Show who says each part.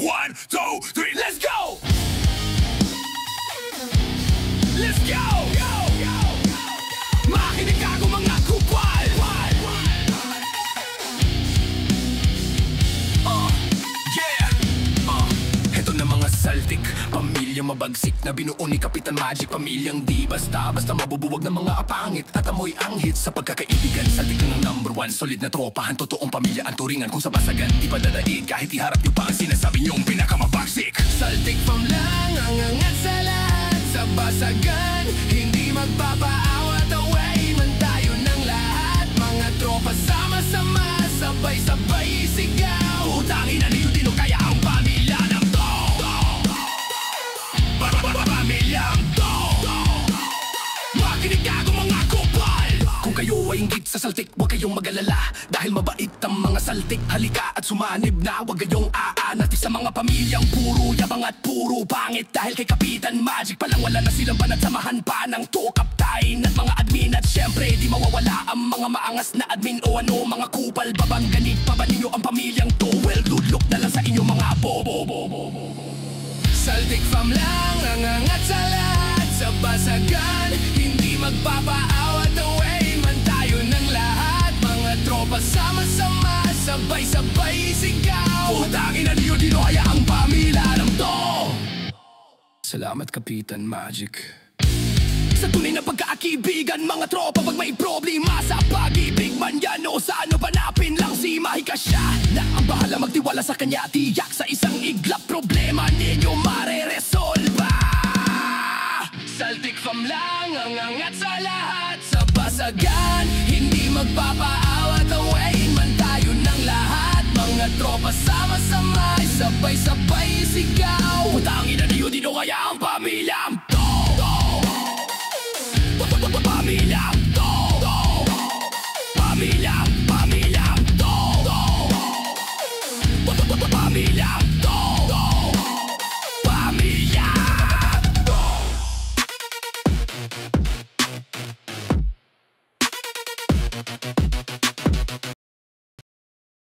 Speaker 1: 1, 2, 3, let's go! Let's go! Makinig ako mga kupal! Heto na mga saltik, pamilyang mabagsik na binuo ni Kapitan Magic. Pamilyang di basta-basta mabubuwag ng mga apangit at amoy anghit sa pagkakaibigan. Saltik ng number 1, solid na tropahan, totoong pamilya ang turingan. Kung sa basagan, di pa dadaig kahit iharap niyo pa ang sinasabi niyong pinakamabagsik. Saltik fam lang ang angat sa lahat, sa basagan hindi magpapaawat. Away man tayo ng lahat, mga tropa sama-sama, sabay-sabay sigaw. Utangin na niyo dino kaya ang pamilya ng to. Pamilyang to. Makinig ako mga kupal. Kung kayo ay inggit sa saltik, huwag kayong mag-alala, dahil mabait ang mga saltik. Halika at sumanib na, huwag kayong aanati sa mga pamilyang puro yabang at puro pangit. Dahil kay Kapitan Magic palang wala na silang banat, samahan pa ng kaptain at mga admin. At syempre di mawawala ang mga maangas na admin o ano mga kupal. Babangganit pa ba ninyo ang pamilyang to? Well, good luck na lang sa inyo mga bobo. Saltik fam lang ang angat sa lahat, sa basagan hindi magpapaawat. Away man tayo ng lahat, mga tropa sama-sama, sabay-sabay sigaw. Utangin na niyo dino kaya ang pamilya ng to. Salamat Kapitan Magic. Sa tunay na pagkaakibigan, mga tropa, pag may problema sa pag-ibig man yan o sa ano, hanapin lang si Mahika. Siya na ang bahala, magtiwala sa kanya. Tiyak sa isang iglap, problema ninyo mareresolba. Saltik fam lang ang angat sa lahat, sa basagan hindi magpapaawat. Away man tayo ng lahat, mga tropa sama-sama, sabay-sabay sigaw. Utangin na niyo dino kaya ang pamilya